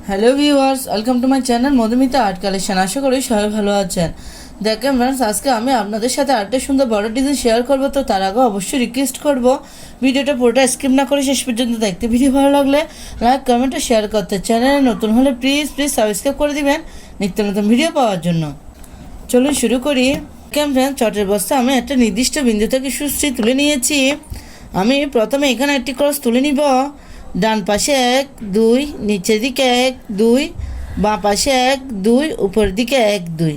Hello viewers, welcome to my channel Madhumita art collection. আশা করি সবাই ভালো আছেন। দেখেন ফ্রেন্ডস, আজকে আমি আপনাদের সাথে আরেকটা সুন্দর বড় ডিজাইন শেয়ার করবো। তো তার আগে অবশ্যই রিকোয়েস্ট করব ভিডিওটা পুরোটা স্কিপ না করে শেষ পর্যন্ত দেখতে। ভিডিও ভালো লাগলে লাইক কমেন্ট ও শেয়ার করতে, চ্যানেলে নতুন হলে প্লিজ সাবস্ক্রাইব করে দিবেন নিত্য নতুন ভিডিও পাওয়ার জন্য। চলুন শুরু করি। দেখেন ফ্রেন্ডস, চটের বস্তা আমি একটা নির্দিষ্ট বিন্দু থেকে সুস্থি তুলে নিয়েছি। আমি প্রথমে এখানে একটি ক্রস তুলে নিব। ডান পাশে 1 2, নিচের দিকে 1 2, বাঁ পাশে 1 2, উপরের দিকে 1 2।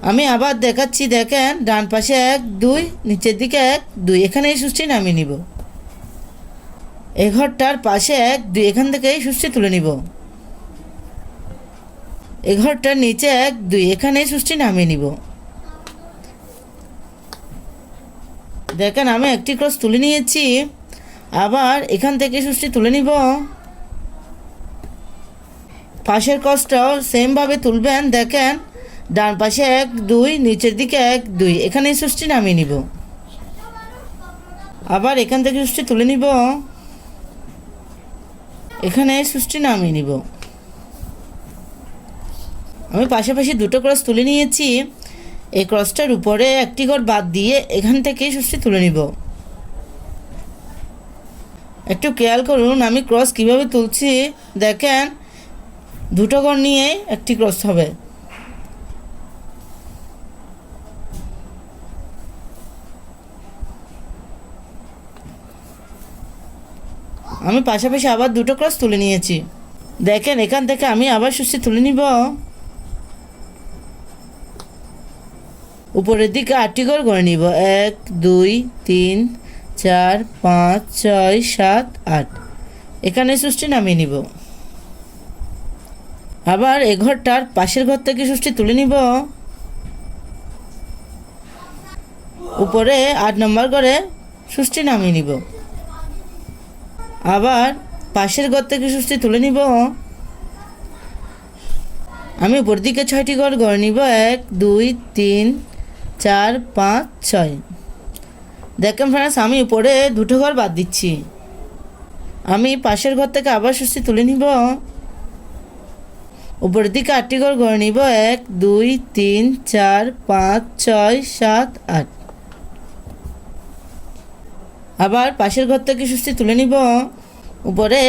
আমি আবার দেখাচ্ছি, দেখেন ডান পাশে 1 2, নিচের দিকে 1 2, এখানে এই সুস্থি নামিয়ে নিব। এই ঘরটার পাশে 1 2, এখান থেকে এই সুস্থি তুলে নিব। এই ঘরটার নিচে 1 2, এখানে এই সুস্থি নামিয়ে নিব। দেখেন আমি একটি ক্রস তুলে নিয়েছি। আবার এখান থেকে সুস্থি তুলে নিব। পাশের ক্রসটাও সেমভাবে তুলবেন। দেখেন ডান পাশে 1 2, নিচের দিকে 1 2, এখানে সুস্থি নামিয়ে নিব। আবার এখান থেকে সুস্থি তুলে নিব, এখানে সুস্থি নামিয়ে নিব। আমি পাশাপাশি দুটো ক্রস তুলে নিয়েছি। এই ক্রসটার উপরে একটি ঘর বাদ দিয়ে এখান থেকে সুস্থি তুলে নিব। একটু খেয়াল করুন আমি ক্রস কিভাবে তুলছি। দেখেন দুটো ঘর নিয়ে একটি ক্রস হবে। আমি পাশাপাশি আবার দুটো ক্রস তুলে নিয়েছি। দেখেন এখান থেকে আমি আবার সুস্থি তুলে নিব। উপরের দিকে 8টি ঘর করে নিব। 1 2 3 4 5 6 7 8, এখানে সুস্থি নামিয়ে নিব। আবার এ ঘরটার পাশের ঘর থেকে সুস্থি তুলে নিব। উপরে 8 নম্বর ঘরে সুস্থি নামিয়ে নিব। আবার পাশের ঘর থেকে সুস্থি তুলে নিব। আমি উপর দিকে 6টি ঘর করে নিব। 1 2 3 4 5 6। দেখেন ফ্রেন্ডস, আমি উপরে দুটো ঘর বাদ দিচ্ছি। আমি পাশের ঘর থেকে আবার সুস্থি তুলে নিব। উপরের দিকে 8টি ঘর করে নিব। 1 2 3 4 5 6 7 8। আবার পাশের ঘর থেকে সুস্থি তুলে নিব। উপরে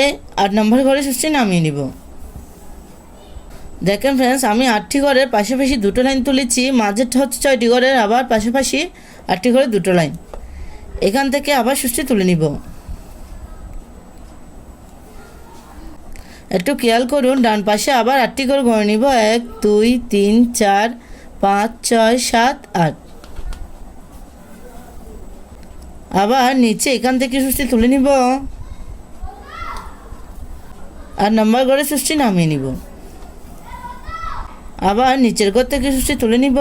8 নম্বর ঘরে সুস্থি নামিয়ে নিব। দেখেন ফ্রেন্ডস, আমি 8টি ঘরের পাশাপাশি দুটো লাইন তুলেছি। মাঝেরটা হচ্ছে 6টি ঘরের, আবার পাশাপাশি 8টি ঘরের দুটো লাইন। এখান থেকে আবার সুস্থি তুলে নিব। একটু খেয়াল করুন, ডান পাশে আবার 8টি ঘর করে নিব। 1 2 3 4 5 6 7 8। আবার নিচে এখান থেকে সুস্থি তুলে নিব। আর নম্বর ঘরে সুস্থি নামিয়ে নিব। আবার নিচের ঘর থেকে সুস্থি তুলে নিব।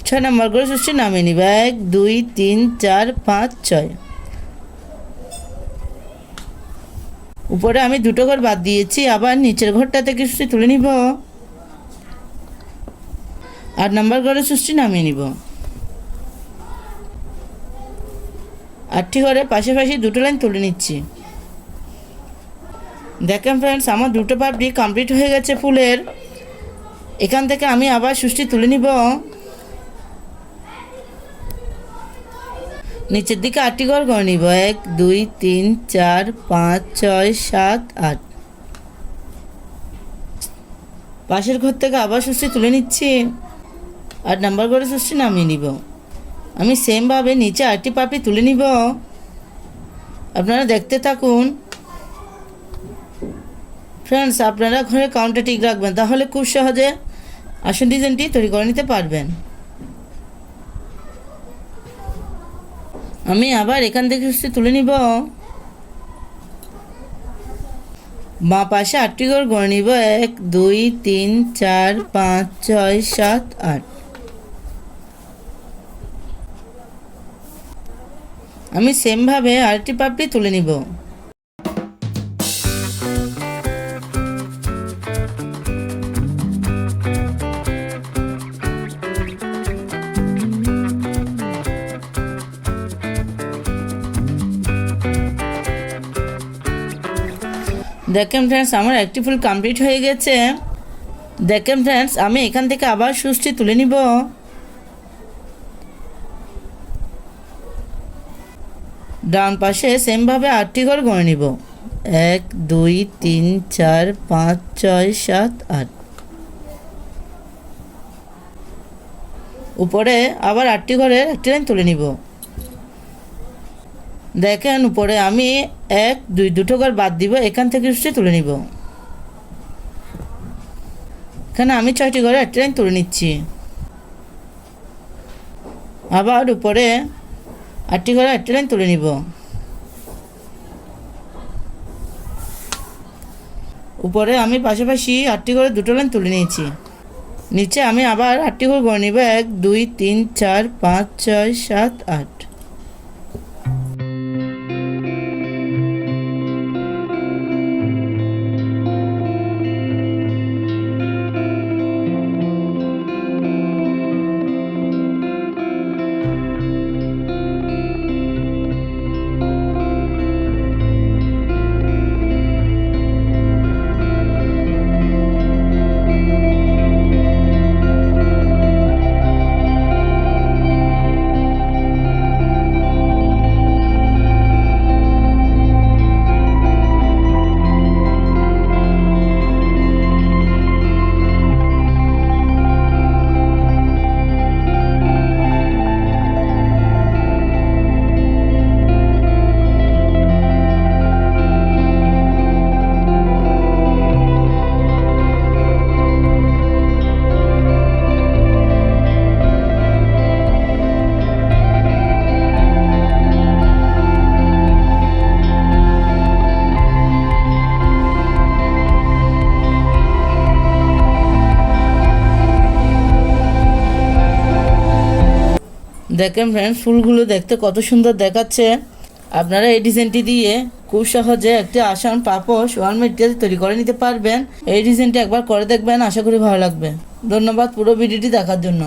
6 নম্বর ঘরে সুস্থি নামিয়ে নিব। 1 2 3 4 5 6। উপরে আমি দুটো ঘর বাদ দিয়েছি। আবার নিচের ঘরটা থেকে সুস্থি তুলে নিব। 8 নম্বর ঘরে সুস্থি নামিয়ে নিব। 8টি ঘরে পাশাপাশি দুটো লাইন তুলে নিচ্ছি। দেখেন ফ্রেন্ডস, আমার দুটো পাপড়ি কমপ্লিট হয়ে গেছে ফুলের। এখান থেকে আমি আবার সুস্থি তুলে নিব। নিচের দিকে 8টি ঘর করে নিব। 1 2 3 4 5 6 7 8। পাশের ঘর থেকে আবার সুস্থি তুলে নিচ্ছি। 8 নম্বর ঘরে সুস্থি নামিয়ে নিব। আমি সেমভাবে নিচে 8টি পাপড়ি তুলে নিব। আপনারা দেখতে থাকুন। ফ্রেন্ডস, আপনারা ঘরে কাউন্টে ঠিক রাখবেন, তাহলে খুব সহজে আসন ডিজাইনটি তৈরি করে নিতে পারবেন। আমি আবার এখান থেকে সুস্থি তুলে নিব। বাঁ পাশে 8টি ঘর করে নিব। 1 2 3 4 5 6 7 8। আমি সেমভাবে আরেকটি পাপড়ি তুলে নিব। দেখেন ফ্রেন্ডস আমার একটি ফুল কমপ্লিট হয়ে গেছে। দেখেন ফ্রেন্ডস আমি এখান থেকে আবার সুচটি তুলে নিব। ডান পাশে সেমভাবে 8টি ঘর গণে নিব। 1 2 3 4 5 6 7 8। উপরে আবার 8টি ঘরের একটি লাইন তুলে নিব। দেখেন উপরে আমি 1 2 দুটো ঘর বাদ দিব, এখান থেকে সুচটি তুলে নিব। এখানে আমি 6টি ঘরে একটি লাইন তুলে নিচ্ছি। আবার উপরে 8টি ঘরে একটি লাইন তুলে নিব। উপরে আমি পাশাপাশি 8টি ঘরে দুটো লাইন তুলে নিয়েছি। নিচে আমি আবার 8টি ঘর গড়ে নিব। 1 2 3 4 5 6 7 8। দেখেন ফ্রেন্ডস ফুলগুলো দেখতে কত সুন্দর দেখাচ্ছে। আপনারা এই ডিজাইনটি দিয়ে খুব সহজে একটি আসান পাপোশ ওয়ালমেট ইত্যাদি তৈরি করে নিতে পারবেন। এই ডিজাইনটি একবার করে দেখবেন, আশা করি ভালো লাগবে। ধন্যবাদ পুরো ভিডিওটি দেখার জন্য।